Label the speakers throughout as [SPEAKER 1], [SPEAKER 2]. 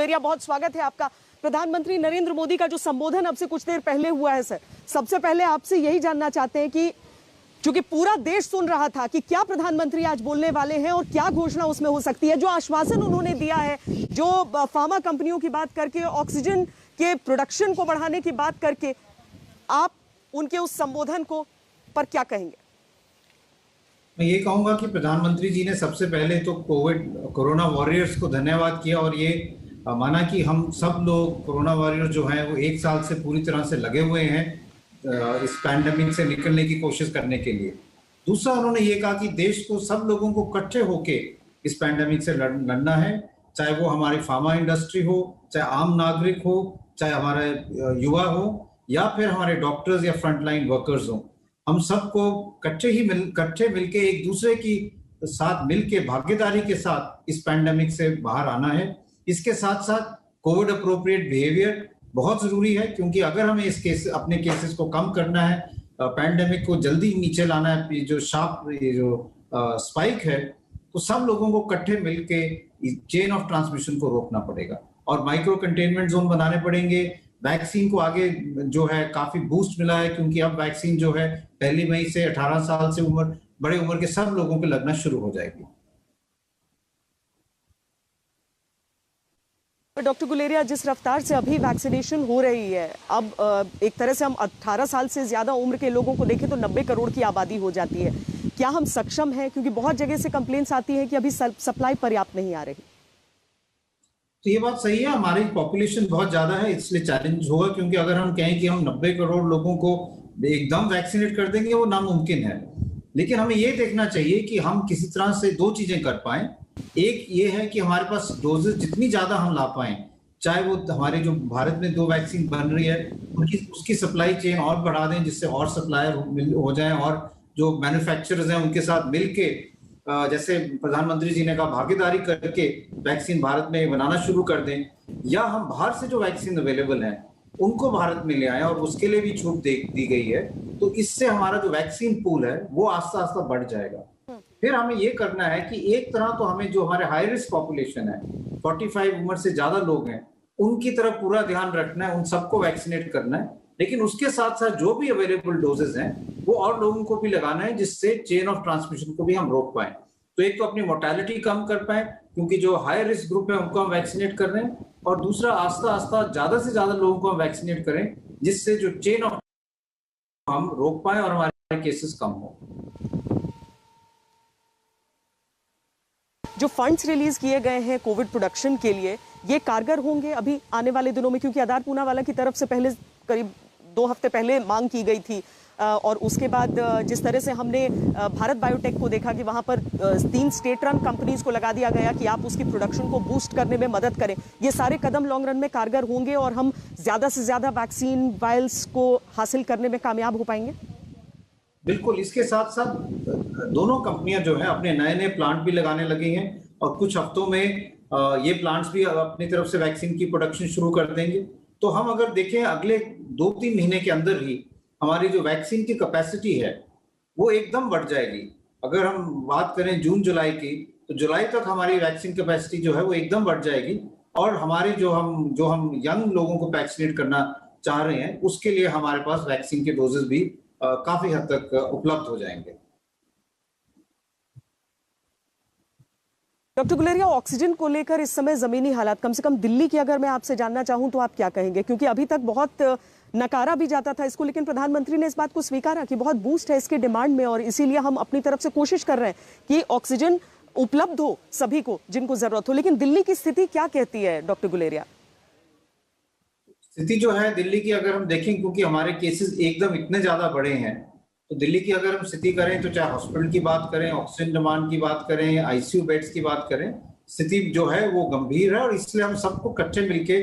[SPEAKER 1] गुलेरिया, बहुत स्वागत है आपका। प्रधानमंत्री नरेंद्र मोदी का जो संबोधन अब से कुछ देर पहले हुआ है सर, सबसे पहले आपसे यही जानना चाहते हैं कि चूंकि पूरा देश सुन रहा था कि क्या प्रधानमंत्री आज बोलने वाले हैं और क्या घोषणा उसमें हो सकती है। जो आश्वासन उन्होंने दिया है, जो फार्मा कंपनियों की बात करके, ऑक्सीजन के प्रोडक्शन को बढ़ाने की बात करके, आप उनके उस संबोधन को पर क्या कहेंगे?
[SPEAKER 2] मैं ये कहूंगा कि प्रधानमंत्री जी ने सबसे पहले तो कोरोना वॉरियर्स को धन्यवाद किया और ये माना कि हम सब लोग कोरोना वॉरियर्स जो हैं वो 1 साल से पूरी तरह से लगे हुए हैं इस पैंडेमिक से निकलने की कोशिश करने के लिए। दूसरा, उन्होंने ये कहा कि देश को, सब लोगों को इकट्ठे होके इस पैंडेमिक से लड़ना है, चाहे वो हमारी फार्मा इंडस्ट्री हो, चाहे आम नागरिक हो, चाहे हमारे युवा हो, या फिर हमारे डॉक्टर्स या फ्रंटलाइन वर्कर्स हो। हम सबको इकट्ठे मिलके एक दूसरे की साथ मिलके भागीदारी के साथ इस पैंडेमिक से बाहर आना है। इसके साथ साथ कोविड अप्रोप्रिएट बिहेवियर बहुत जरूरी है, क्योंकि अगर हमें अपने केसेस को कम करना है, पैंडेमिक को जल्दी नीचे लाना है, जो स्पाइक है, तो सब लोगों को इकट्ठे मिलके चेन ऑफ ट्रांसमिशन को रोकना पड़ेगा और माइक्रो कंटेनमेंट जोन बनाने पड़ेंगे। वैक्सीन को आगे जो है काफी बूस्ट मिला है, क्योंकि अब वैक्सीन जो है 1 मई से 18 साल से बड़े उम्र के सब लोगों पे लगना शुरू हो जाएगी।
[SPEAKER 1] डॉक्टर गुलेरिया, जिस रफ्तार से अभी वैक्सीनेशन हो रही है, अब एक तरह से हम 18 साल से ज्यादा उम्र के लोगों को देखें तो 90 करोड़ की आबादी हो जाती है। क्या हम सक्षम हैं? क्योंकि बहुत जगह से कंप्लेंट्स आती हैं कि अभी सप्लाई पर्याप्त नहीं आ रही।
[SPEAKER 2] तो ये बात सही है, हमारी पॉपुलेशन बहुत ज्यादा है, इसलिए चैलेंज होगा, क्योंकि अगर हम कहें कि हम 90 करोड़ लोगों को एकदम वैक्सीनेट कर देंगे, वो नामुमकिन है। लेकिन हमें ये देखना चाहिए कि हम किसी तरह से 2 चीजें कर पाए। एक ये है कि हमारे पास डोजेस जितनी ज्यादा हम ला पाए, चाहे वो हमारे जो भारत में 2 वैक्सीन बन रही है उसकी सप्लाई चेन और बढ़ा दें, जिससे और सप्लायर हो जाए, और जो मैन्युफैक्चरर्स हैं उनके साथ मिलके, जैसे प्रधानमंत्री जी ने कहा, भागीदारी करके वैक्सीन भारत में बनाना शुरू कर दें, या हम बाहर से जो वैक्सीन अवेलेबल है उनको भारत में ले आए, और उसके लिए भी छूट दी गई है। तो इससे हमारा जो वैक्सीन पूल है वो आस्ता आस्ता बढ़ जाएगा। फिर हमें ये करना है कि एक तरह तो हमें जो हमारे हाई रिस्क पॉपुलेशन है, 45 उम्र से ज्यादा लोग हैं, उनकी तरफ पूरा ध्यान रखना है, उन सबको वैक्सीनेट करना है। लेकिन उसके साथ साथ जो भी अवेलेबल डोजेज हैं वो और लोगों को भी लगाना है, जिससे चेन ऑफ ट्रांसमिशन को भी हम रोक पाए। तो एक तो अपनी मोर्टेलिटी कम कर पाए, क्योंकि जो हाई रिस्क ग्रुप है उनको हम वैक्सीनेट कर रहे हैं, और दूसरा आस्ता आस्ता ज्यादा से ज्यादा लोगों को हम वैक्सीनेट करें, जिससे जो चेन ऑफ हम रोक पाए और हमारे केसेस कम हो।
[SPEAKER 1] जो फंड्स रिलीज किए गए हैं कोविड प्रोडक्शन के लिए, ये कारगर होंगे अभी आने वाले दिनों में? क्योंकि आधार पूनावाला की तरफ से पहले करीब 2 हफ्ते पहले मांग की गई थी, और उसके बाद जिस तरह से हमने भारत बायोटेक को देखा कि वहां पर 3 स्टेट रन कंपनीज को लगा दिया गया कि आप उसकी प्रोडक्शन को बूस्ट करने में मदद करें, ये सारे कदम लॉन्ग रन में कारगर होंगे और हम ज्यादा से ज्यादा वैक्सीन वायल्स को हासिल करने में कामयाब हो पाएंगे?
[SPEAKER 2] बिल्कुल। इसके साथ साथ दोनों कंपनियां जो है अपने नए नए प्लांट भी लगाने लगी हैं, और कुछ हफ्तों में ये प्लांट्स भी अपनी तरफ से वैक्सीन की प्रोडक्शन शुरू कर देंगे। तो हम अगर देखें, अगले 2-3 महीने के अंदर ही हमारी जो वैक्सीन की कैपेसिटी है वो एकदम बढ़ जाएगी। अगर हम बात करें जून जुलाई की, तो जुलाई तक हमारी वैक्सीन कैपेसिटी जो है वो एकदम बढ़ जाएगी, और हमारे जो हम यंग लोगों को वैक्सीनेट करना चाह रहे हैं, उसके लिए हमारे पास वैक्सीन के डोजेस भी काफी हद तक उपलब्ध हो जाएंगे।
[SPEAKER 1] डॉक्टर गुलेरिया, ऑक्सीजन को लेकर इस समय जमीनी हालात, कम से कम दिल्ली की अगर मैं आपसे जानना चाहूं तो आप क्या कहेंगे? क्योंकि अभी तक बहुत नकारा भी जाता था इसको, लेकिन प्रधानमंत्री ने इस बात को स्वीकारा कि बहुत बूस्ट है इसके डिमांड में, और इसीलिए हम अपनी तरफ से कोशिश कर रहे हैं कि ऑक्सीजन उपलब्ध हो सभी को जिनको जरूरत हो। लेकिन दिल्ली की स्थिति क्या कहती है डॉक्टर गुलेरिया?
[SPEAKER 2] स्थिति जो है दिल्ली की, अगर हम देखें, क्योंकि हमारे केसेस एकदम इतने ज्यादा बढ़े हैं, तो दिल्ली की अगर हम स्थिति करें, तो चाहे हॉस्पिटल की बात करें, ऑक्सीजन डिमांड की बात करें, आईसीयू बेड्स की बात करें, स्थिति जो है वो गंभीर है। और इसलिए हम सबको इकट्ठे मिलके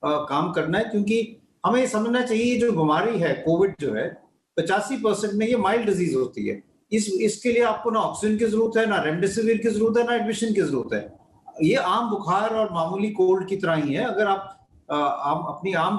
[SPEAKER 2] काम करना है, क्योंकि हमें समझना चाहिए जो बीमारी है कोविड जो है 85% में ये माइल्ड डिजीज होती है। इसके लिए आपको ना ऑक्सीजन की जरूरत है, ना रेमडेसिविर की जरूरत है, ना एडमिशन की जरूरत है। ये आम बुखार और मामूली कोल्ड की तरह ही है। अगर आप अपनी आम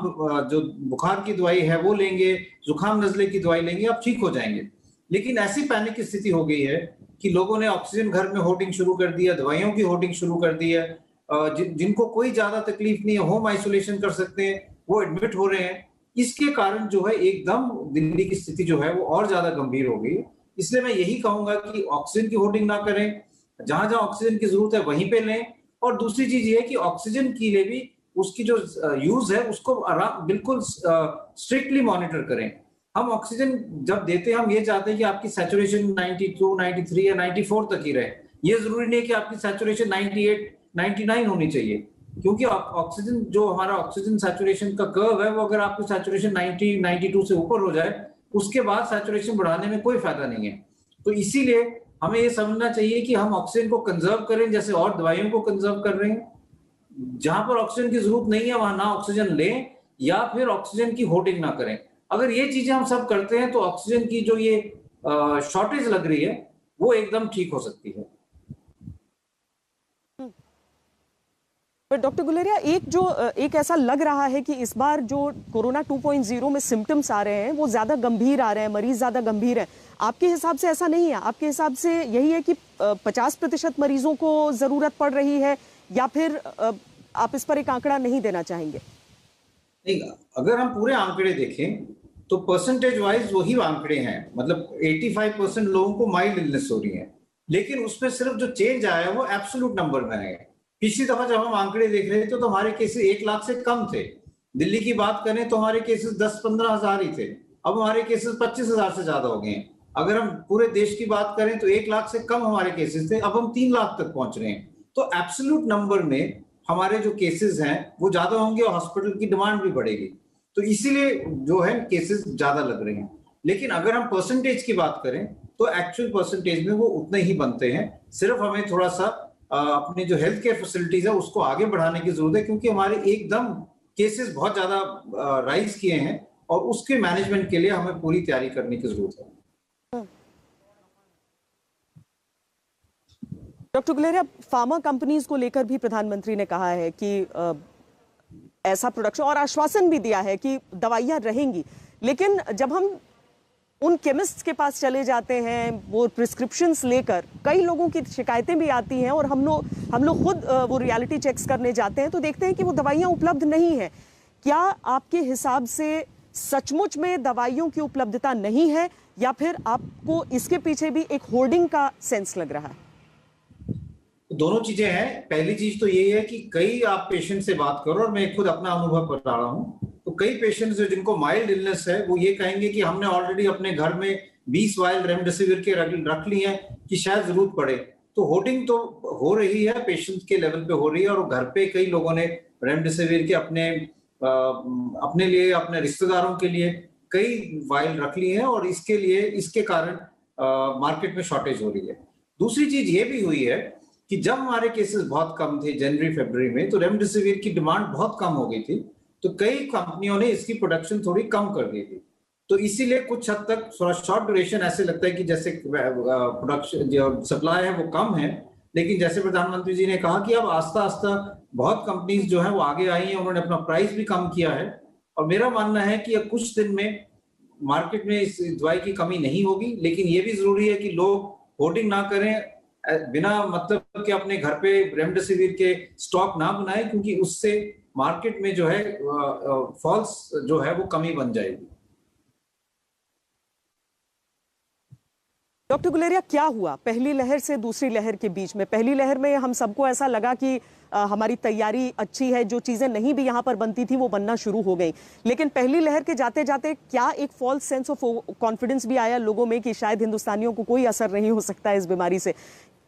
[SPEAKER 2] जो बुखार की दवाई है वो लेंगे, जुकाम नजले की दवाई लेंगे, आप ठीक हो जाएंगे। लेकिन ऐसी पैनिक की स्थिति हो गई है कि लोगों ने ऑक्सीजन घर में होर्डिंग शुरू कर दिया, दवाइयों की होर्डिंग शुरू कर दी है, जिनको कोई ज्यादा तकलीफ नहीं है, होम आइसोलेशन कर सकते हैं, वो एडमिट हो रहे हैं। इसके कारण जो है एकदम दिल्ली की स्थिति जो है वो और ज्यादा गंभीर हो गई है। इसलिए मैं यही कहूंगा कि ऑक्सीजन की होर्डिंग ना करें, जहां जहां ऑक्सीजन की जरूरत है वहीं पे लें। और दूसरी चीज ये है कि ऑक्सीजन के लिए भी उसकी जो यूज है उसको बिल्कुल स्ट्रिक्टली मॉनिटर करें। हम ऑक्सीजन जब देते हैं हम ये चाहते हैं कि आपकी सैचुरेशन 92, 93 या 94 तक ही रहे। ये जरूरी नहीं कि आपकी सैचुरेशन 98, 99 होनी चाहिए, क्योंकि ऑक्सीजन जो हमारा ऑक्सीजन सैचुरेशन का कर्व है वो अगर आपकी सैचुरेशन 90, 92 से ऊपर हो जाए उसके बाद सैचुरेशन बढ़ाने में कोई फायदा नहीं है। तो इसीलिए हमें ये समझना चाहिए कि हम ऑक्सीजन को कंजर्व करें जैसे और दवाइयों को कंजर्व कर रहे हैं। जहां पर ऑक्सीजन की जरूरत नहीं है वहां ना ऑक्सीजन लें या फिर ऑक्सीजन की होर्डिंग ना करें। अगर ये चीजें हम सब करते हैं तो ऑक्सीजन की जो ये शॉर्टेज लग रही है वो एकदम ठीक हो सकती है।
[SPEAKER 1] पर डॉक्टर गुलेरिया, एक ऐसा लग रहा है कि इस बार जो कोरोना 2.0 में सिम्टम्स आ रहे हैं वो ज्यादा गंभीर आ रहे हैं, मरीज ज्यादा गंभीर हैं। आपके हिसाब से ऐसा नहीं है? आपके हिसाब से यही है कि 50% मरीजों को जरूरत पड़ रही है, या फिर आप इस पर एक आंकड़ा नहीं देना चाहेंगे?
[SPEAKER 2] नहीं, अगर हम पूरे आंकड़े देखें तो परसेंटेज वाइज वही आंकड़े हैं। मतलब 85% लोगों को माइल्ड इलनेस हो रही है, लेकिन उसमें सिर्फ जो चेंज आया है वो एब्सोल्यूट नंबर में है। पिछली दफा जब हम आंकड़े देख रहे थे तो हमारे केसेस 1 लाख से कम थे। दिल्ली की बात करें तो हमारे केसेस 10-15 हजार ही थे, अब हमारे केसेस 25 हजार से ज्यादा हो गए हैं। अगर हम पूरे देश की बात करें तो 1 लाख से कम हमारे केसेस थे, अब हम 3 लाख तक पहुंच रहे हैं। तो एब्सोल्यूट नंबर में हमारे जो केसेस हैं वो ज्यादा होंगे और हॉस्पिटल की डिमांड भी बढ़ेगी, तो इसीलिए जो है केसेस ज्यादा लग रहे हैं। लेकिन अगर हम परसेंटेज की बात करें तो एक्चुअल परसेंटेज में वो उतने ही बनते हैं। सिर्फ हमें थोड़ा सा अपनी जो हेल्थ केयर फैसिलिटीज है उसको आगे बढ़ाने की जरूरत है, क्योंकि हमारे एकदम केसेस बहुत ज्यादा राइज किए हैं और उसके मैनेजमेंट के लिए हमें पूरी तैयारी करने की जरूरत है।
[SPEAKER 1] डॉक्टर गुलेरिया, फार्मा कंपनीज को लेकर भी प्रधानमंत्री ने कहा है कि ऐसा प्रोडक्शन, और आश्वासन भी दिया है कि दवाइयां रहेंगी। लेकिन जब हम उन केमिस्ट के पास चले जाते हैं वो प्रिस्क्रिप्शंस लेकर, कई लोगों की शिकायतें भी आती हैं और हम लोग खुद वो रियलिटी चेक्स करने जाते हैं तो देखते हैं कि वो दवाइयां उपलब्ध नहीं है। क्या आपके हिसाब से सचमुच में दवाइयों की उपलब्धता नहीं है, या फिर आपको इसके पीछे भी एक होर्डिंग का सेंस लग रहा है?
[SPEAKER 2] दोनों चीजें हैं। पहली चीज तो यही है कि कई आप पेशेंट से बात करो, और मैं खुद अपना अनुभव बता रहा हूं, तो कई पेशेंट्स जो जिनको माइल्ड इलनेस है वो ये कहेंगे कि हमने ऑलरेडी अपने घर में 20 वायल रेमडेसिविर के रख ली हैं कि शायद जरूरत पड़े। तो होर्डिंग तो हो रही है, पेशेंट के लेवल पे हो रही है, और घर पे कई लोगों ने रेमडेसिविर के अपने लिए, अपने रिश्तेदारों के लिए कई वायल रख ली हैं, और इसके कारण मार्केट में शॉर्टेज हो रही है। दूसरी चीज ये भी हुई है कि जब हमारे केसेस बहुत कम थे जनवरी फरवरी में, तो रेमडेसिविर की डिमांड बहुत कम हो गई थी, तो कई कंपनियों ने इसकी प्रोडक्शन थोड़ी कम कर दी थी। तो इसीलिए कुछ हद तक थोड़ा शॉर्ट ड्यूरेशन ऐसे लगता है कि जैसे प्रोडक्शन जो सप्लाई है वो कम है। लेकिन जैसे प्रधानमंत्री जी ने कहा कि अब आस्ता आस्ता बहुत कंपनीज जो है वो आगे आई हैं, उन्होंने अपना प्राइस भी कम किया है, और मेरा मानना है कि अब कुछ दिन में मार्केट में इस दवाई की कमी नहीं होगी। लेकिन ये भी जरूरी है कि लोग होर्डिंग ना करें, बिना मतलब के अपने घर पे रेमडेसिविर के स्टॉक ना बनाए, क्योंकि उससे मार्केट में जो है फॉल्स जो है वो कमी बन जाएगी।
[SPEAKER 1] डॉक्टर गुलेरिया, क्या हुआ पहली लहर से दूसरी लहर के बीच में? पहली लहर में हम सबको ऐसा लगा कि हमारी तैयारी अच्छी है, जो चीजें नहीं भी यहाँ पर बनती थी वो बनना शुरू हो गई। लेकिन पहली लहर के जाते जाते क्या एक फॉल्स सेंस ऑफ कॉन्फिडेंस भी आया लोगों में कि शायद हिंदुस्तानियों को कोई असर नहीं हो सकता इस बीमारी से?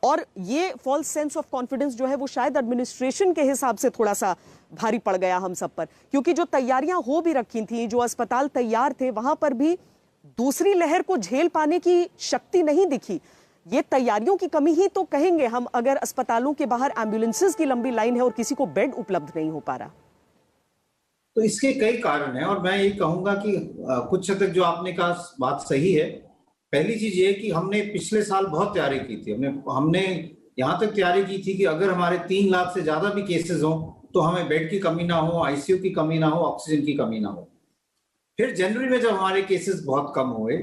[SPEAKER 1] और ये फॉल्स सेंस ऑफ कॉन्फिडेंस जो है वो शायद एडमिनिस्ट्रेशन के हिसाब से थोड़ा सा भारी पड़ गया हम सब पर, क्योंकि जो तैयारियां हो भी रखी थी, जो अस्पताल तैयार थे, वहां पर भी दूसरी लहर को झेल पाने की शक्ति नहीं दिखी। ये तैयारियों की कमी ही तो कहेंगे हम, अगर अस्पतालों के बाहर एम्बुलेंसेस की लंबी लाइन है और किसी को बेड उपलब्ध नहीं हो पा रहा।
[SPEAKER 2] तो इसके कई कारण हैं, और मैं ये कहूंगा कि कुछ हद तक जो आपने कहा बात सही है। पहली चीज ये कि हमने पिछले साल बहुत तैयारी की थी, हमने यहाँ तक तैयारी की थी कि अगर हमारे 3 लाख से ज्यादा भी केसेस हों तो हमें बेड की कमी ना हो, आईसीयू की कमी ना हो, ऑक्सीजन की कमी ना हो। फिर जनवरी में जब हमारे केसेस बहुत कम हुए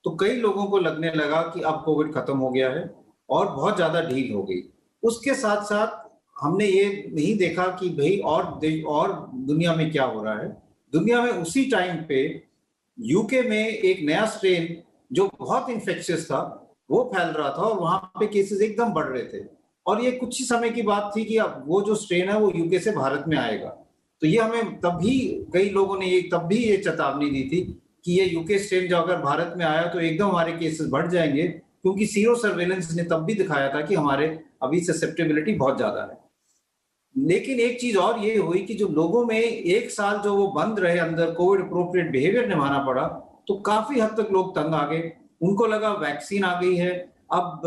[SPEAKER 2] तो कई लोगों को लगने लगा कि अब कोविड खत्म हो गया है, और बहुत ज्यादा ढील हो गई। उसके साथ साथ हमने ये नहीं देखा कि भाई और दुनिया में क्या हो रहा है। दुनिया में उसी टाइम पे यूके में एक नया स्ट्रेन जो बहुत इन्फेक्शियस था वो फैल रहा था और वहां पे केसेस एकदम बढ़ रहे थे, और ये कुछ ही समय की बात थी कि अब वो जो स्ट्रेन है वो यूके से भारत में आएगा। तो ये हमें तभी कई लोगों ने तब भी ये चेतावनी दी थी कि ये यूके स्ट्रेन जो अगर भारत में आया तो एकदम हमारे केसेस बढ़ जाएंगे, क्योंकि सीरो सर्वेलेंस ने तब भी दिखाया था कि हमारे अभी ससेप्टेबिलिटी बहुत ज्यादा है। लेकिन एक चीज और ये हुई कि जो लोगों में एक साल जो वो बंद रहे अंदर, कोविड अप्रोप्रिएट बिहेवियर निभाना पड़ा, तो काफी हद तक लोग तंग आ गए। उनको लगा वैक्सीन आ गई है, अब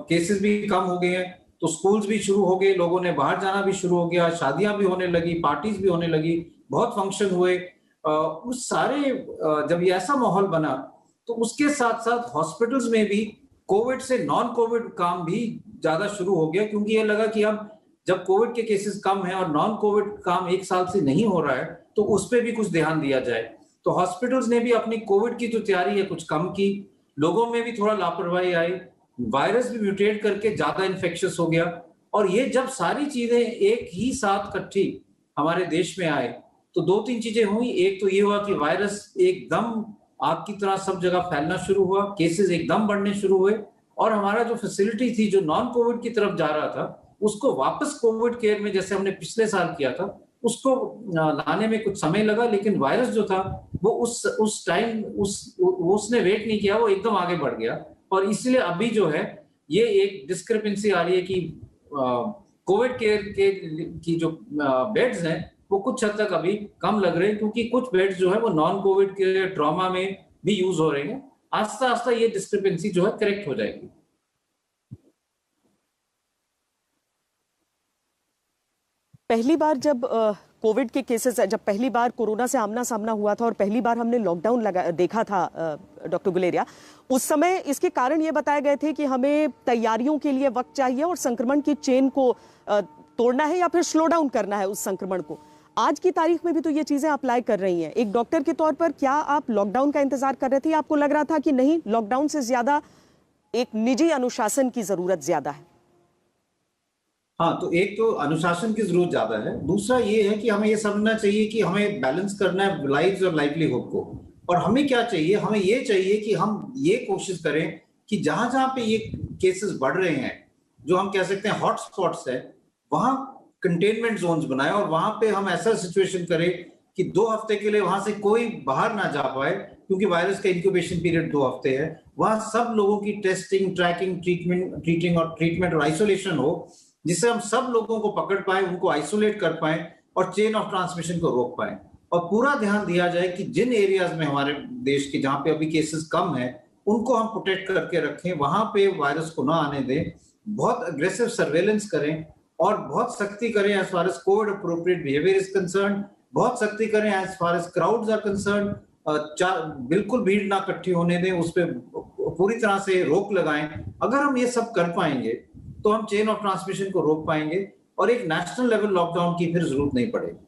[SPEAKER 2] केसेस भी कम हो गए हैं, तो स्कूल्स भी शुरू हो गए, लोगों ने बाहर जाना भी शुरू हो गया, शादियां भी होने लगी, पार्टीज भी होने लगी, बहुत फंक्शन हुए। उस सारे जब ये ऐसा माहौल बना तो उसके साथ साथ हॉस्पिटल्स में भी कोविड से नॉन कोविड काम भी ज्यादा शुरू हो गया, क्योंकि ये लगा कि अब जब कोविड के केसेस कम है और नॉन कोविड काम एक साल से नहीं हो रहा है तो उस पर भी कुछ ध्यान दिया जाए। तो हॉस्पिटल्स ने भी अपनी कोविड की जो तैयारी है कुछ कम की, लोगों में भी थोड़ा लापरवाही आई, वायरस भी म्यूटेट करके ज्यादा इन्फेक्शियस हो गया। और ये जब सारी चीजें एक ही साथ इकट्ठी हमारे देश में आए तो दो तीन चीजें हुई। एक तो ये हुआ कि वायरस एकदम आग की तरह सब जगह फैलना शुरू हुआ, केसेस एकदम बढ़ने शुरू हुए, और हमारा जो फैसिलिटी थी जो नॉन कोविड की तरफ जा रहा था उसको वापस कोविड केयर में जैसे हमने पिछले साल किया था उसको लाने में कुछ समय लगा। लेकिन वायरस जो था वो उस टाइम उसने वेट नहीं किया, वो एकदम आगे बढ़ गया। और इसलिए अभी जो है ये एक डिस्क्रिपेंसी आ रही है कि कोविड केयर की जो बेड्स हैं वो कुछ हद तक अभी कम लग रहे हैं, क्योंकि कुछ बेड्स जो है वो नॉन कोविड के ट्रॉमा में भी यूज हो रहे हैं। आस्ता आस्ता ये डिस्क्रिपेंसी जो है करेक्ट हो जाएगी।
[SPEAKER 1] पहली बार जब कोविड के केसेस, जब पहली बार कोरोना से आमना सामना हुआ था और पहली बार हमने लॉकडाउन देखा था डॉक्टर गुलेरिया, उस समय इसके कारण ये बताए गए थे कि हमें तैयारियों के लिए वक्त चाहिए और संक्रमण की चेन को तोड़ना है या फिर स्लो डाउन करना है उस संक्रमण को। आज की तारीख में भी तो ये चीजें अप्लाई कर रही हैं। एक डॉक्टर के तौर पर क्या आप लॉकडाउन का इंतजार कर रहे थे या आपको लग रहा था कि नहीं, लॉकडाउन से ज्यादा एक निजी अनुशासन की जरूरत ज्यादा है?
[SPEAKER 2] हाँ, तो एक तो अनुशासन की जरूरत ज्यादा है, दूसरा ये है कि हमें ये समझना चाहिए कि हमें बैलेंस करना है लाइव्स और लाइवलीहुड को। और हमें क्या चाहिए, हमें ये चाहिए कि हम ये कोशिश करें कि जहां जहां पे ये केसेस बढ़ रहे हैं, जो हम कह सकते हैं हॉट स्पॉट्स है, वहां कंटेनमेंट जोन्स बनाए और वहां पे हम ऐसा सिचुएशन करें कि 2 हफ्ते के लिए वहां से कोई बाहर ना जा पाए, क्योंकि वायरस का इंक्यूबेशन पीरियड 2 हफ्ते है। वहां सब लोगों की टेस्टिंग, ट्रैकिंग, ट्रीटमेंट और आइसोलेशन हो, जिससे हम सब लोगों को पकड़ पाए, उनको आइसोलेट कर पाए और चेन ऑफ ट्रांसमिशन को रोक पाए। और पूरा ध्यान दिया जाए कि जिन एरियाज में हमारे देश के जहां पे अभी केसेस कम है उनको हम प्रोटेक्ट करके रखें, वहां पे वायरस को ना आने दें, बहुत अग्रेसिव सर्वेलेंस करें और बहुत सख्ती करें as far as COVID appropriate behaviour is concern, बहुत सख्ती करें as far as crowds are concern. बिल्कुल भीड़ ना इकट्ठी होने दें, उस पर पूरी तरह से रोक लगाएं। अगर हम ये सब कर पाएंगे तो हम चेन ऑफ ट्रांसमिशन को रोक पाएंगे और एक नेशनल लेवल लॉकडाउन की फिर जरूरत नहीं पड़ेगी।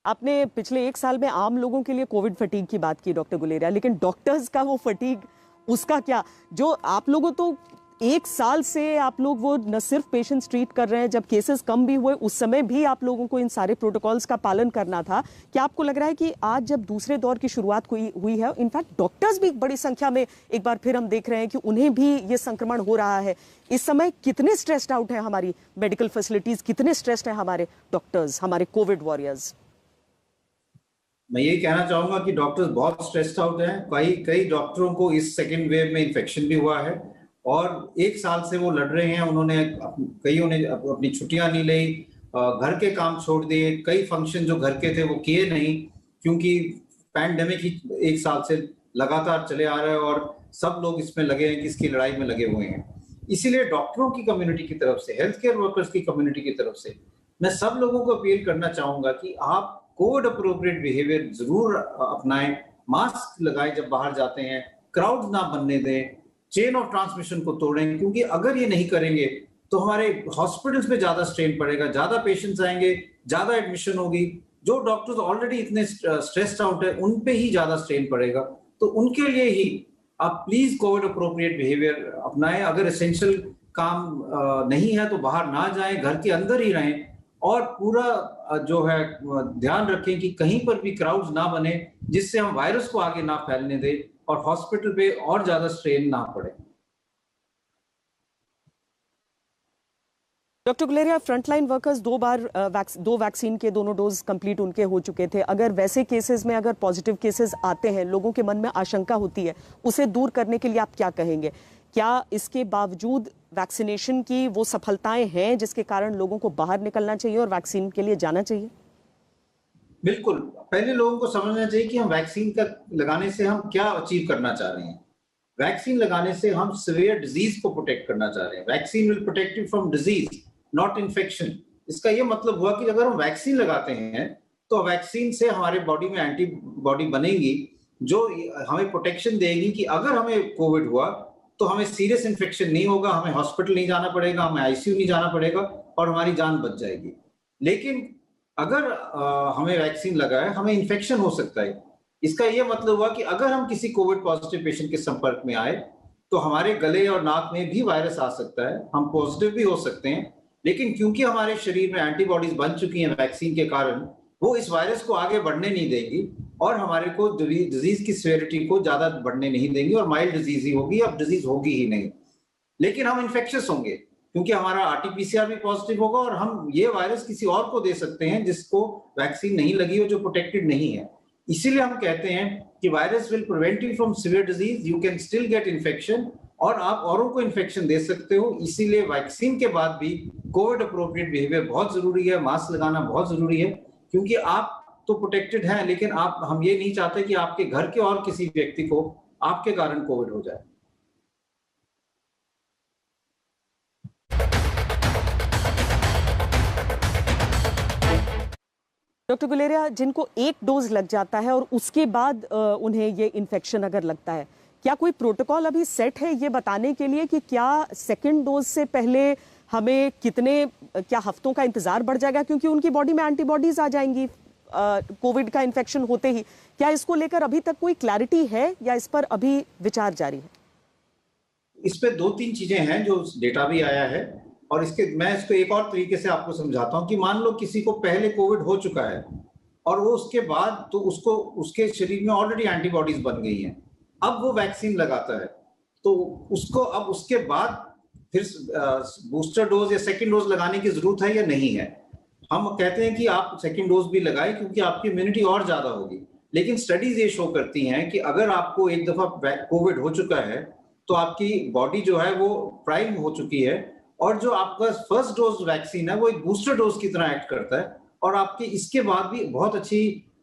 [SPEAKER 1] आपने पिछले 1 साल में आम लोगों के लिए कोविड फटीग की बात की डॉक्टर गुलेरिया, लेकिन डॉक्टर्स का वो फटीग, उसका क्या? जो आप लोगों तो 1 साल से आप लोग वो न सिर्फ पेशेंट्स ट्रीट कर रहे हैं, जब केसेस कम भी हुए उस समय भी आप लोगों को इन सारे प्रोटोकॉल्स का पालन करना था। क्या आपको लग रहा है कि आज जब दूसरे दौर की शुरुआत हुई है, इनफैक्ट डॉक्टर्स भी बड़ी संख्या में एक बार फिर हम देख रहे हैं कि उन्हें भी ये संक्रमण हो रहा है, इस समय कितने स्ट्रेस्ड आउट है हमारी मेडिकल फैसिलिटीज, कितने स्ट्रेस्ड है हमारे डॉक्टर्स, हमारे कोविड वॉरियर्स?
[SPEAKER 2] मैं ये कहना चाहूंगा कि डॉक्टर्स बहुत स्ट्रेस्ड आउट हैं। कई डॉक्टरों को इस सेकेंड वेव में इन्फेक्शन भी हुआ है और 1 साल से वो लड़ रहे हैं। कईयों ने अपनी छुट्टियां नहीं ली, घर के काम छोड़ दिए, कई फंक्शन जो घर के थे वो किए नहीं, क्योंकि पैंडेमिक ही 1 साल से लगातार चले आ रहा है और सब लोग इसमें लगे हैं कि इसकी लड़ाई में लगे हुए हैं। इसीलिए डॉक्टरों की कम्युनिटी की तरफ से, हेल्थ केयर वर्कर्स की कम्युनिटी की तरफ से मैं सब लोगों को अपील करना चाहूंगा कि आप कोविड अप्रोप्रिएट बिहेवियर जरूर अपनाएं, मास्क लगाएं जब बाहर जाते हैं, क्राउड ना बनने दें, चेन ऑफ ट्रांसमिशन को तोड़ें, क्योंकि अगर ये नहीं करेंगे तो हमारे हॉस्पिटल्स पे ज्यादा स्ट्रेन पड़ेगा, ज्यादा पेशेंट्स आएंगे, ज्यादा एडमिशन होगी। जो डॉक्टर्स ऑलरेडी इतने स्ट्रेस्ड आउट है उन पे ही ज्यादा स्ट्रेन पड़ेगा। तो उनके लिए ही आप प्लीज कोविड अप्रोप्रिएट बिहेवियर अपनाएं। अगर एसेंशियल काम नहीं है तो बाहर ना जाएं, घर के अंदर ही रहें, और पूरा जो है ध्यान रखें कि कहीं पर भी क्राउड्स ना बने, जिससे हम वायरस को आगे ना फैलने दें और हॉस्पिटल पे और ज्यादा स्ट्रेन ना पड़े।
[SPEAKER 1] डॉक्टर गुलेरिया, फ्रंटलाइन वर्कर्स दो वैक्सीन के दोनों डोज कंप्लीट उनके हो चुके थे। अगर वैसे केसेस में अगर पॉजिटिव केसेस आते हैं, लोगों के मन में आशंका होती है, उसे दूर करने के लिए आप क्या कहेंगे? क्या इसके बावजूद वैक्सीनेशन की वो सफलताएं हैं जिसके कारण लोगों को बाहर निकलना चाहिए और वैक्सीन के लिए जाना चाहिए?
[SPEAKER 2] बिल्कुल, पहले लोगों को समझना चाहिए कि हम वैक्सीन का लगाने से हम क्या अचीव करना चाह रहे हैं। वैक्सीन लगाने से हम सीवियर डिजीज को प्रोटेक्ट करना चाह रहे हैं। Vaccine will protect you from disease, not infection. इसका ये मतलब हुआ कि अगर हम वैक्सीन लगाते हैं तो वैक्सीन से हमारे बॉडी में एंटीबॉडी बनेगी जो हमें प्रोटेक्शन देगी कि अगर हमें कोविड हुआ तो हमें सीरियस इन्फेक्शन नहीं होगा, हमें हॉस्पिटल नहीं जाना पड़ेगा, हमें आईसीयू नहीं जाना पड़ेगा और हमारी जान बच जाएगी। लेकिन अगर हमें वैक्सीन लगा है, हमें इन्फेक्शन हो सकता है। इसका यह मतलब हुआ कि अगर हम किसी कोविड पॉजिटिव पेशेंट के संपर्क में आए तो हमारे गले और नाक में भी वायरस आ सकता है, हम पॉजिटिव भी हो सकते हैं। लेकिन क्योंकि हमारे शरीर में एंटीबॉडीज बन चुकी हैं वैक्सीन के कारण, वो इस वायरस को आगे बढ़ने नहीं देगी और हमारे को डिजीज की सिवियरिटी को ज्यादा बढ़ने नहीं देंगी और माइल्ड डिजीज ही होगी, अब डिजीज होगी ही नहीं। लेकिन हम इन्फेक्शियस होंगे क्योंकि हमारा आरटीपीसीआर भी पॉजिटिव होगा और हम ये वायरस किसी और को दे सकते हैं जिसको वैक्सीन नहीं लगी हो, जो प्रोटेक्टेड नहीं है। इसीलिए हम कहते हैं कि virus will prevent you from severe disease, you can still get infection और आप औरों को इन्फेक्शन दे सकते हो। इसीलिए वैक्सीन के बाद भी कोविड अप्रोप्रिएट बिहेवियर बहुत जरूरी है, मास्क लगाना बहुत जरूरी है, क्योंकि आप तो प्रोटेक्टेड हैं, लेकिन हम ये नहीं चाहते कि आपके घर के और किसी व्यक्ति को आपके कारण कोविड हो जाए।
[SPEAKER 1] डॉक्टर गुलेरिया, जिनको एक डोज लग जाता है और उसके बाद उन्हें ये इन्फेक्शन अगर लगता है, क्या कोई प्रोटोकॉल अभी सेट है ये बताने के लिए कि क्या सेकंड डोज से पहले हमें क्या हफ्तों का इंतजार बढ़ जाएगा क्योंकि उनकी बॉडी में एंटीबॉडीज आ जाएंगी कोविड का इन्फेक्शन होते ही? क्या इसको लेकर अभी तक कोई क्लैरिटी है या इस पर अभी विचार जारी है?
[SPEAKER 2] इस पे दो तीन चीजें हैं जो डेटा भी आया है और मैं इसको एक और तरीके से आपको समझाता हूं कि मान लो किसी को पहले कोविड हो चुका है और वो उसके बाद तो उसके शरीर में ऑलरेडी एंटीबॉडीज बन गई हैं, अब वो वैक्सीन लगाता है तो उसको अब उसके बाद फिर बूस्टर डोज या सेकेंड डोज लगाने की जरूरत है या नहीं है। हम कहते हैं कि आप सेकेंड डोज भी लगाएं क्योंकि आपकी इम्यूनिटी और ज्यादा होगी। लेकिन स्टडीज ये शो करती हैं कि अगर आपको एक दफा कोविड हो चुका है तो आपकी बॉडी जो है वो प्राइम हो चुकी है और जो आपका फर्स्ट डोज वैक्सीन है वो एक बूस्टर डोज की तरह एक्ट करता है और आपके इसके बाद भी बहुत अच्छी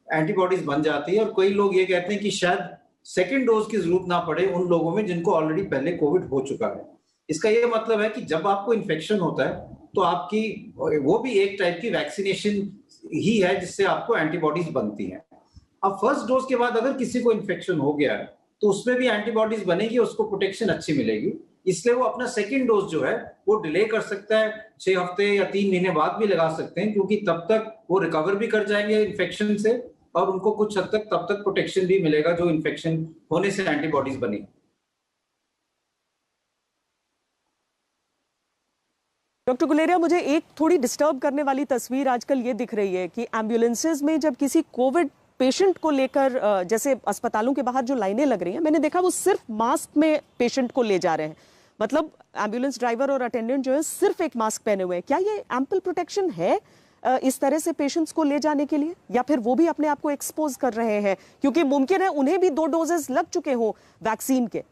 [SPEAKER 2] एंटीबॉडीज बन जाती है। और कई लोग ये कहते हैं कि शायद सेकेंड डोज की जरूरत ना पड़े उन लोगों में जिनको ऑलरेडी पहले कोविड हो चुका है। इसका ये मतलब है कि जब आपको इन्फेक्शन होता है तो आपकी वो भी एक टाइप की वैक्सीनेशन ही है जिससे आपको एंटीबॉडीज बनती हैं। अब फर्स्ट डोज के बाद अगर किसी को इन्फेक्शन हो गया है तो उसमें भी एंटीबॉडीज बनेगी, उसको प्रोटेक्शन अच्छी मिलेगी, इसलिए वो अपना सेकेंड डोज जो है वो डिले कर सकता है, 6 हफ्ते या 3 महीने बाद भी लगा सकते हैं क्योंकि तब तक वो रिकवर भी कर जाएंगे इन्फेक्शन से और उनको कुछ हद तक तब तक प्रोटेक्शन भी मिलेगा जो इन्फेक्शन होने से एंटीबॉडीज बनी।
[SPEAKER 1] डॉक्टर गुलेरिया, मुझे एक थोड़ी डिस्टर्ब करने वाली तस्वीर आजकल ये दिख रही है कि एम्बुलेंसेज में जब किसी कोविड पेशेंट को लेकर जैसे अस्पतालों के बाहर जो लाइनें लग रही हैं, मैंने देखा वो सिर्फ मास्क में पेशेंट को ले जा रहे हैं। मतलब एम्बुलेंस ड्राइवर और अटेंडेंट जो है सिर्फ एक मास्क पहने हुए हैं। क्या ये एम्पल प्रोटेक्शन है इस तरह से पेशेंट्स को ले जाने के लिए, या फिर वो भी अपने आप को एक्सपोज कर रहे हैं क्योंकि मुमकिन है उन्हें भी 2 डोजेस लग चुके हों वैक्सीन के?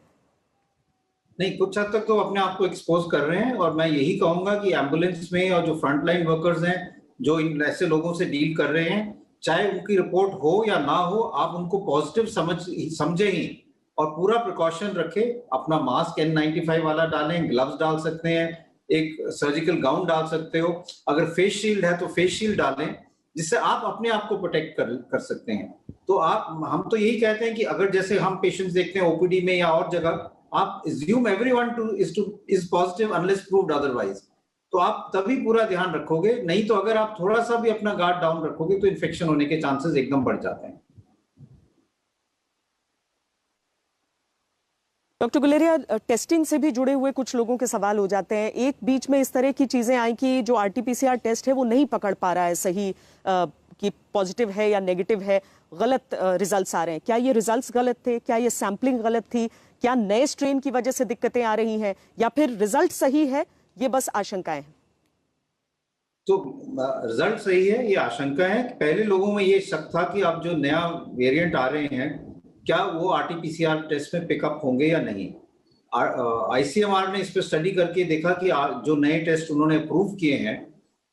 [SPEAKER 2] नहीं, कुछ हद तक तो अपने आप को एक्सपोज कर रहे हैं और मैं यही कहूंगा कि एम्बुलेंस में और जो फ्रंटलाइन वर्कर्स हैं जो इन ऐसे लोगों से डील कर रहे हैं, चाहे उनकी रिपोर्ट हो या ना हो, आप उनको पॉजिटिव समझे ही और पूरा प्रिकॉशन रखें। अपना मास्क N95 वाला डालें, ग्लव्स डाल सकते हैं, एक सर्जिकल गाउन डाल सकते हो, अगर फेस शील्ड है तो फेस शील्ड डालें जिससे आप अपने आप को प्रोटेक्ट कर सकते हैं। तो हम तो यही कहते हैं कि अगर जैसे हम पेशेंट्स देखते हैं ओपीडी में या और जगह, आप assume everyone is positive unless proved otherwise, तो आप तभी पूरा ध्यान रखोगे। नहीं तो अगर आप थोड़ा सा भी अपना गार्ड डाउन रखोगे तो इन्फेक्शन होने के चांसेस एकदम बढ़ जाते हैं।
[SPEAKER 1] डॉक्टर गुलेरिया, टेस्टिंग से भी जुड़े हुए कुछ लोगों के सवाल हो जाते हैं। एक बीच में इस तरह की चीजें आई कि जो आरटीपीसीआर टेस्ट है वो नहीं पकड़ पा रहा है सही कि पॉजिटिव है या नेगेटिव है, गलत रिजल्ट्स आ रहे हैं। क्या ये रिजल्ट्स गलत थे? क्या ये सैंपलिंग गलत थी? क्या नए स्ट्रेन की वजह से दिक्कतें आ रही हैं, या फिर रिजल्ट सही है, ये बस आशंकाएं हैं?
[SPEAKER 2] तो रिजल्ट सही है, ये आशंका है। पहले लोगों में ये शक था कि अब जो नया वेरिएंट आ रहे हैं क्या वो आरटीपीसीआर टेस्ट में पिकअप होंगे या नहीं। आईसीएमआर ने इस पर स्टडी करके देखा कि जो नए टेस्ट उन्होंने अप्रूव किए हैं,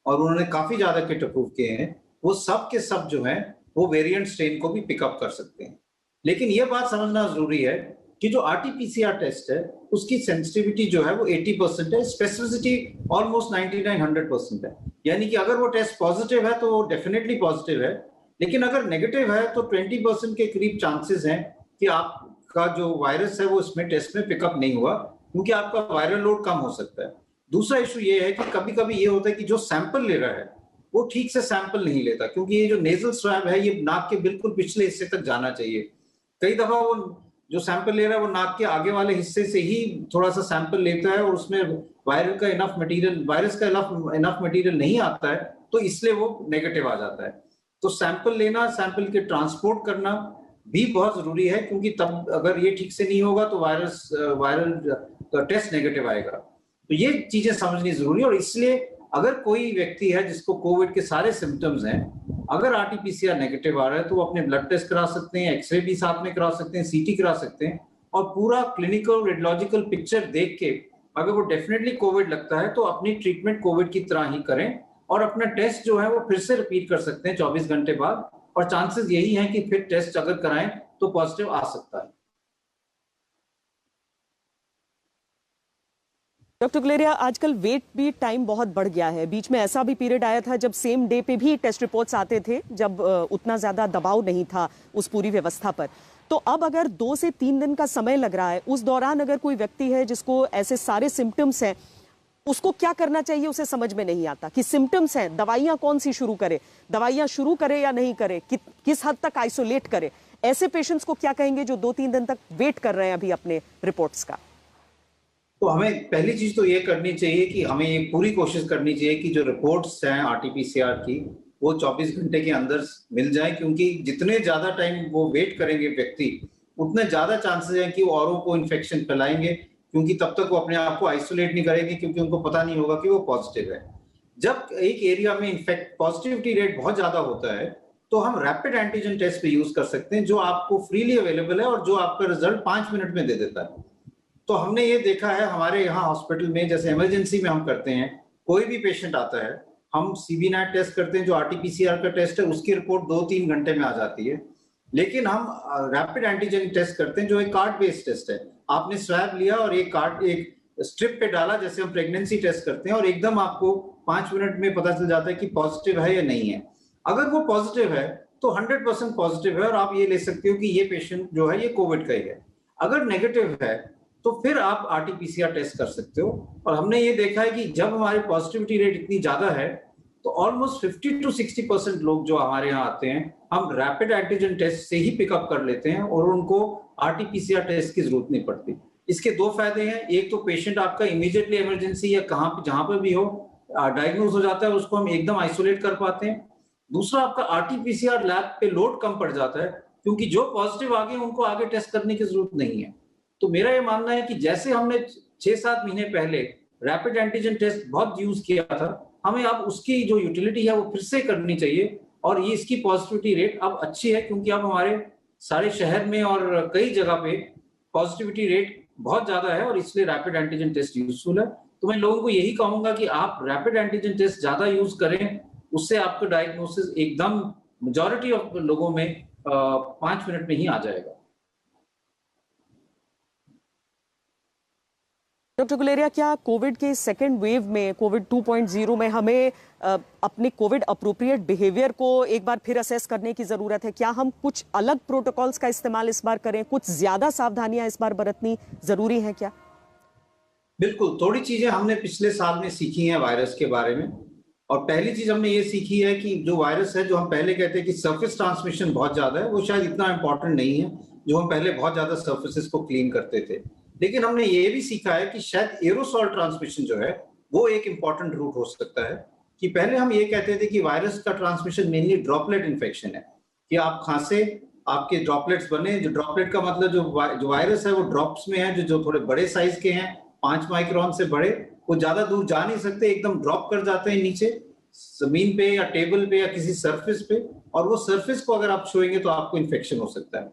[SPEAKER 2] और उन्होंने काफी ज्यादा किट अप्रूव किए हैं, वो सब के सब जो है वो वेरिएंट स्ट्रेन को भी पिकअप कर सकते हैं। लेकिन ये बात समझना जरूरी है कि जो आरटीपीसीआर टेस्ट है उसकी सेंसिटिविटी जो है वो 80% है, स्पेसिफिसिटी ऑलमोस्ट 99-100% है। यानी कि अगर वो टेस्ट पॉजिटिव है तो वो डेफिनेटली पॉजिटिव है, लेकिन अगर नेगेटिव है तो 20% के करीब चांसेस हैं कि आपका जो वायरस है वो इसमें टेस्ट में पिकअप नहीं हुआ, क्योंकि आपका वायरल लोड कम हो सकता है। दूसरा इशू ये है कि कभी कभी ये होता है कि जो सैंपल ले रहा है वो ठीक से सैंपल नहीं लेता, क्योंकि ये जो नेजल स्वैब है ये नाक के बिल्कुल पिछले हिस्से तक जाना चाहिए। कई दफा वो जो सैंपल ले रहा है वो नाक के आगे वाले हिस्से से ही थोड़ा सा सैंपल लेता है, और उसमें वायरस का इनफ मटेरियल नहीं आता है, तो इसलिए वो नेगेटिव आ जाता है। तो सैंपल लेना, सैंपल के ट्रांसपोर्ट करना भी बहुत जरूरी है, क्योंकि तब अगर ये ठीक से नहीं होगा तो वायरल टेस्ट नेगेटिव आएगा। तो ये चीजें समझनी जरूरी है। और इसलिए अगर कोई व्यक्ति है जिसको कोविड के सारे सिम्टम्स हैं, अगर आरटीपीसीआर नेगेटिव आ रहा है तो वो अपने ब्लड टेस्ट करा सकते हैं, एक्सरे भी साथ में करा सकते हैं, सीटी करा सकते हैं, और पूरा क्लिनिकल रेडियोलॉजिकल पिक्चर देख के अगर वो डेफिनेटली कोविड लगता है तो अपनी ट्रीटमेंट कोविड की तरह ही करें, और अपना टेस्ट जो है वो फिर से रिपीट कर सकते हैं 24 घंटे बाद, और चांसेस यही हैं कि फिर टेस्ट अगर कराएं तो पॉजिटिव आ सकता है।
[SPEAKER 1] डॉक्टर गुलेरिया, आजकल वेट भी टाइम बहुत बढ़ गया है। बीच में ऐसा भी पीरियड आया था जब सेम डे पे भी टेस्ट रिपोर्ट्स आते थे, जब उतना ज्यादा दबाव नहीं था उस पूरी व्यवस्था पर। तो अब अगर 2 से 3 दिन का समय लग रहा है, उस दौरान अगर कोई व्यक्ति है जिसको ऐसे सारे सिम्टम्स हैं, उसको क्या करना चाहिए? उसे समझ में नहीं आता कि सिम्टम्स हैं, दवाइयां कौन सी शुरू करे, दवाइयां शुरू करे या नहीं करे, किस हद तक आइसोलेट करे। ऐसे पेशेंट्स को क्या कहेंगे जो 2-3 दिन तक वेट कर रहे हैं अभी अपने रिपोर्ट्स का?
[SPEAKER 2] तो हमें पहली चीज तो ये करनी चाहिए कि हमें ये पूरी कोशिश करनी चाहिए कि जो रिपोर्ट्स हैं आरटीपीसीआर की वो 24 घंटे के अंदर मिल जाए, क्योंकि जितने ज्यादा टाइम वो वेट करेंगे व्यक्ति, उतने ज्यादा चांसेस हैं कि वो औरों को इन्फेक्शन फैलाएंगे, क्योंकि तब तक वो अपने आप को आइसोलेट नहीं करेंगे, क्योंकि उनको पता नहीं होगा कि वो पॉजिटिव है। जब एक एरिया में इन्फेक्ट पॉजिटिविटी रेट बहुत ज्यादा होता है तो हम रैपिड एंटीजन टेस्ट भी यूज कर सकते हैं, जो आपको फ्रीली अवेलेबल है और जो आपका रिजल्ट 5 मिनट में दे देता है। तो हमने ये देखा है हमारे यहाँ हॉस्पिटल में, जैसे इमरजेंसी में हम करते हैं, कोई भी पेशेंट आता है, हम सीबी-नेट टेस्ट करते हैं, जो आरटीपीसीआर का टेस्ट है, उसकी रिपोर्ट 2-3 घंटे में आ जाती है। लेकिन हम रैपिड एंटीजन टेस्ट करते हैं जो एक कार्ड बेस्ड टेस्ट है। आपने स्वैब लिया और एक स्ट्रिप पे डाला, जैसे हम प्रेगनेंसी टेस्ट करते हैं, और एकदम आपको 5 मिनट में पता चल जाता है कि पॉजिटिव है या नहीं है। अगर वो पॉजिटिव है तो 100% पॉजिटिव है, और आप ये ले सकते हो कि ये पेशेंट जो है ये कोविड का ही है। अगर नेगेटिव है तो फिर आप आरटीपीसीआर टेस्ट कर सकते हो। और हमने ये देखा है कि जब हमारी पॉजिटिविटी रेट इतनी ज्यादा है तो ऑलमोस्ट 50 to 60% लोग जो हमारे यहाँ आते हैं, हम रैपिड एंटीजन टेस्ट से ही पिकअप कर लेते हैं, और उनको आरटीपीसीआर टेस्ट की जरूरत नहीं पड़ती। इसके 2 फायदे हैं। एक तो पेशेंट आपका इमीडिएटली इमरजेंसी या कहाँ पे जहां पर भी हो डायग्नोज हो जाता है, उसको हम एकदम आइसोलेट कर पाते हैं। दूसरा, आपका आरटीपीसीआर लैब पे लोड कम पड़ जाता है, क्योंकि जो पॉजिटिव आ गए उनको आगे टेस्ट करने की जरूरत नहीं है। तो मेरा ये मानना है कि जैसे हमने 6-7 महीने पहले रैपिड एंटीजन टेस्ट बहुत यूज किया था, हमें अब उसकी जो यूटिलिटी है वो फिर से करनी चाहिए। और ये इसकी पॉजिटिविटी रेट अब अच्छी है, क्योंकि अब हमारे सारे शहर में और कई जगह पे पॉजिटिविटी रेट बहुत ज्यादा है, और इसलिए रैपिड एंटीजन टेस्ट यूजफुल है। तो मैं लोगों को यही कहूंगा कि आप रैपिड एंटीजन टेस्ट ज्यादा यूज करें, उससे आपका डायग्नोसिस एकदम मेजॉरिटी ऑफ लोगों में 5 मिनट में ही आ जाएगा।
[SPEAKER 1] डॉक्टर गुलेरिया, क्या कोविड के सेकेंड वेव में, कोविड 2.0 में हमें अपने कोविड अप्रोप्रिएट बिहेवियर को एक बार फिर असेस करने की जरूरत है? क्या हम कुछ अलग प्रोटोकॉल्स का इस्तेमाल इस बार करें? कुछ ज्यादा सावधानियां इस बार बरतनी जरूरी है क्या?
[SPEAKER 2] बिल्कुल, थोड़ी चीजें हमने पिछले साल में सीखी हैं वायरस के बारे में। और पहली चीज हमने ये सीखी है कि जो वायरस है, जो हम पहले कहते हैं कि सरफेस ट्रांसमिशन बहुत ज्यादा है, वो शायद इतना इंपॉर्टेंट नहीं है। जो हम पहले बहुत ज्यादा सर्फेसेस को क्लीन करते थे, लेकिन हमने ये भी सीखा है कि शायद एरोसॉल ट्रांसमिशन जो है वो एक इंपॉर्टेंट रूट हो सकता है। कि पहले हम ये कहते थे कि वायरस का ट्रांसमिशन मेनली ड्रॉपलेट इन्फेक्शन है, कि आप खांसे, आपके ड्रॉपलेट्स बने। जो ड्रॉपलेट का मतलब जो वायरस है वो ड्रॉप्स में है, जो थोड़े बड़े साइज के हैं, 5 माइक्रोन से बड़े, वो ज्यादा दूर जा नहीं सकते, एकदम ड्रॉप कर जाते हैं नीचे जमीन पे या टेबल पे या किसी सरफेस पे, और वो सरफेस को अगर आप छुएंगे तो आपको इन्फेक्शन हो सकता है।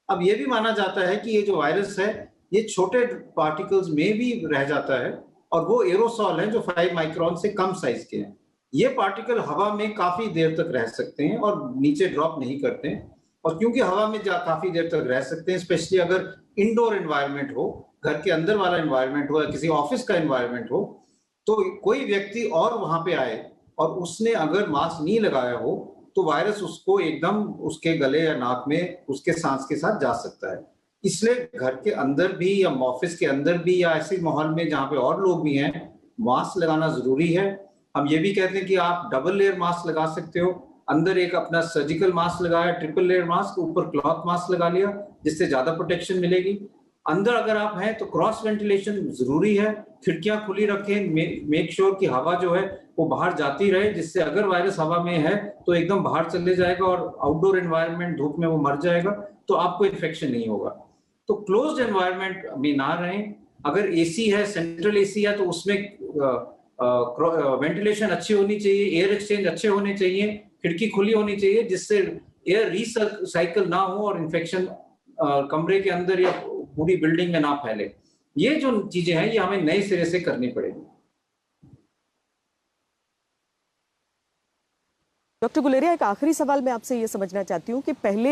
[SPEAKER 2] अब ये भी माना जाता है कि ये जो वायरस है ये छोटे पार्टिकल्स में भी रह जाता है, और वो एरोसॉल है जो 5 माइक्रोन से कम साइज के हैं। ये पार्टिकल हवा में काफी देर तक रह सकते हैं और नीचे ड्रॉप नहीं करते हैं। और क्योंकि हवा में काफी देर तक रह सकते हैं, स्पेशली अगर इंडोर एनवायरनमेंट हो, घर के अंदर वाला एनवायरनमेंट हो या किसी ऑफिस का एनवायरनमेंट हो, तो कोई व्यक्ति और वहां पे आए और उसने अगर मास्क नहीं लगाया हो तो वायरस उसको एकदम उसके गले या नाक में उसके सांस के साथ जा सकता है। इसलिए घर के अंदर भी या ऑफिस के अंदर भी या ऐसे माहौल में जहाँ पे और लोग भी हैं, मास्क लगाना जरूरी है। हम ये भी कहते हैं कि आप डबल लेयर मास्क लगा सकते हो, अंदर एक अपना सर्जिकल मास्क लगाया, ट्रिपल लेयर मास्क, ऊपर क्लॉथ मास्क लगा लिया, जिससे ज्यादा प्रोटेक्शन मिलेगी। अंदर अगर आप हैं तो क्रॉस वेंटिलेशन जरूरी है, खिड़कियां खुली रखें, मेक श्योर कि हवा जो है वो बाहर जाती रहे, जिससे अगर वायरस हवा में है तो एकदम बाहर चले जाएगा और आउटडोर एनवायरनमेंट धूप में वो मर जाएगा, तो आपको इन्फेक्शन नहीं होगा। तो क्लोज्ड एनवायरनमेंट में ना रहें। अगर एसी है, सेंट्रल एसी है, तो उसमें वेंटिलेशन अच्छी होनी चाहिए, एयर एक्सचेंज अच्छे होने चाहिए, खिड़की खुली होनी चाहिए, जिससे एयर रीसाइकल ना हो और इन्फेक्शन कमरे के अंदर या पूरी बिल्डिंग में ना फैले। ये जो चीजें हैं ये हमें नए सिरे से करनी पड़ेगी।
[SPEAKER 1] डॉक्टर गुलेरिया, एक आखिरी सवाल मैं आपसे ये समझना चाहती हूँ कि पहले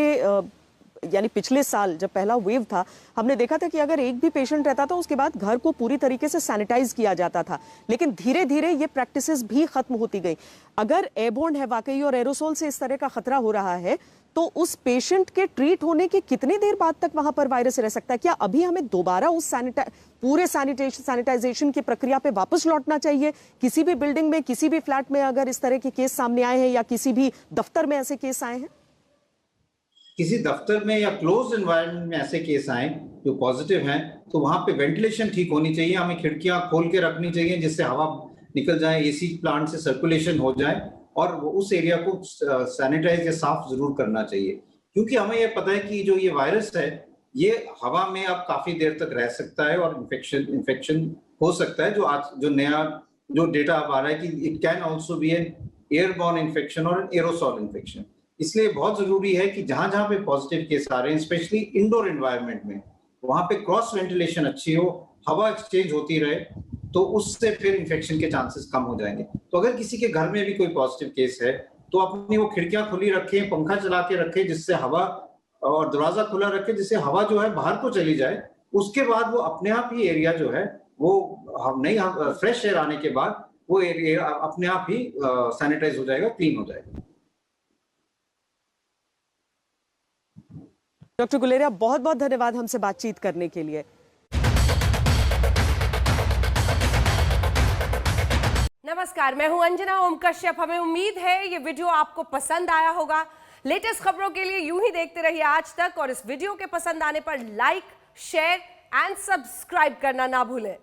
[SPEAKER 1] यानी पिछले साल जब पहला वेव था, हमने देखा था कि अगर एक भी पेशेंट रहता था उसके बाद घर को पूरी तरीके से सैनिटाइज किया जाता था, लेकिन धीरे धीरे ये प्रैक्टिसेस भी खत्म होती गई। अगर एयरबोर्न है वाकई और एरोसोल से इस तरह का खतरा हो रहा है, तो उस पेशेंट के ट्रीट होने के कितनी देर बाद तक वहां पर वायरस रह सकता है? क्या अभी हमें दोबारा उस पूरे सैनिटाइजेशन की प्रक्रिया पे वापस लौटना चाहिए? किसी भी बिल्डिंग में, किसी भी फ्लैट में अगर इस तरह के केस सामने आए हैं या किसी भी दफ्तर में ऐसे केस आए हैं,
[SPEAKER 2] किसी दफ्तर में या क्लोज एनवायरनमेंट में ऐसे केस आए जो पॉजिटिव हैं, तो वहां पे वेंटिलेशन ठीक होनी चाहिए, हमें खिड़कियां खोल के रखनी चाहिए जिससे हवा निकल जाए, एसी प्लांट से सर्कुलेशन हो जाए, और उस एरिया को सैनिटाइज या साफ जरूर करना चाहिए। क्योंकि हमें ये पता है कि जो ये वायरस है ये हवा में अब काफी देर तक रह सकता है और इन्फेक्शन हो सकता है। जो नया जो डेटा अब आ रहा है कि it can also be an airborne infection और एन एरोसॉल इन्फेक्शन। इसलिए बहुत जरूरी है कि जहां जहां पे पॉजिटिव केस आ रहे हैं, स्पेशली इंडोर एनवायरनमेंट में, वहां पे क्रॉस वेंटिलेशन अच्छी हो, हवा एक्सचेंज होती रहे, तो उससे फिर इन्फेक्शन के चांसेस कम हो जाएंगे। तो अगर किसी के घर में भी कोई पॉजिटिव केस है तो अपनी वो खिड़कियां खुली रखें, पंखा चला के रखें जिससे हवा, और दरवाजा खुला रखें जिससे हवा जो है बाहर को चली जाए। उसके बाद वो अपने आप ही एरिया जो है वो फ्रेश एयर आने के बाद वो एरिया अपने आप ही सैनिटाइज हो जाएगा, क्लीन हो जाएगा।
[SPEAKER 1] डॉक्टर गुलेरिया, बहुत बहुत धन्यवाद हमसे बातचीत करने के लिए।
[SPEAKER 3] नमस्कार, मैं हूं अंजना ओम कश्यप। हमें उम्मीद है ये वीडियो आपको पसंद आया होगा। लेटेस्ट खबरों के लिए यूं ही देखते रहिए आज तक, और इस वीडियो के पसंद आने पर लाइक, शेयर एंड सब्सक्राइब करना ना भूलें।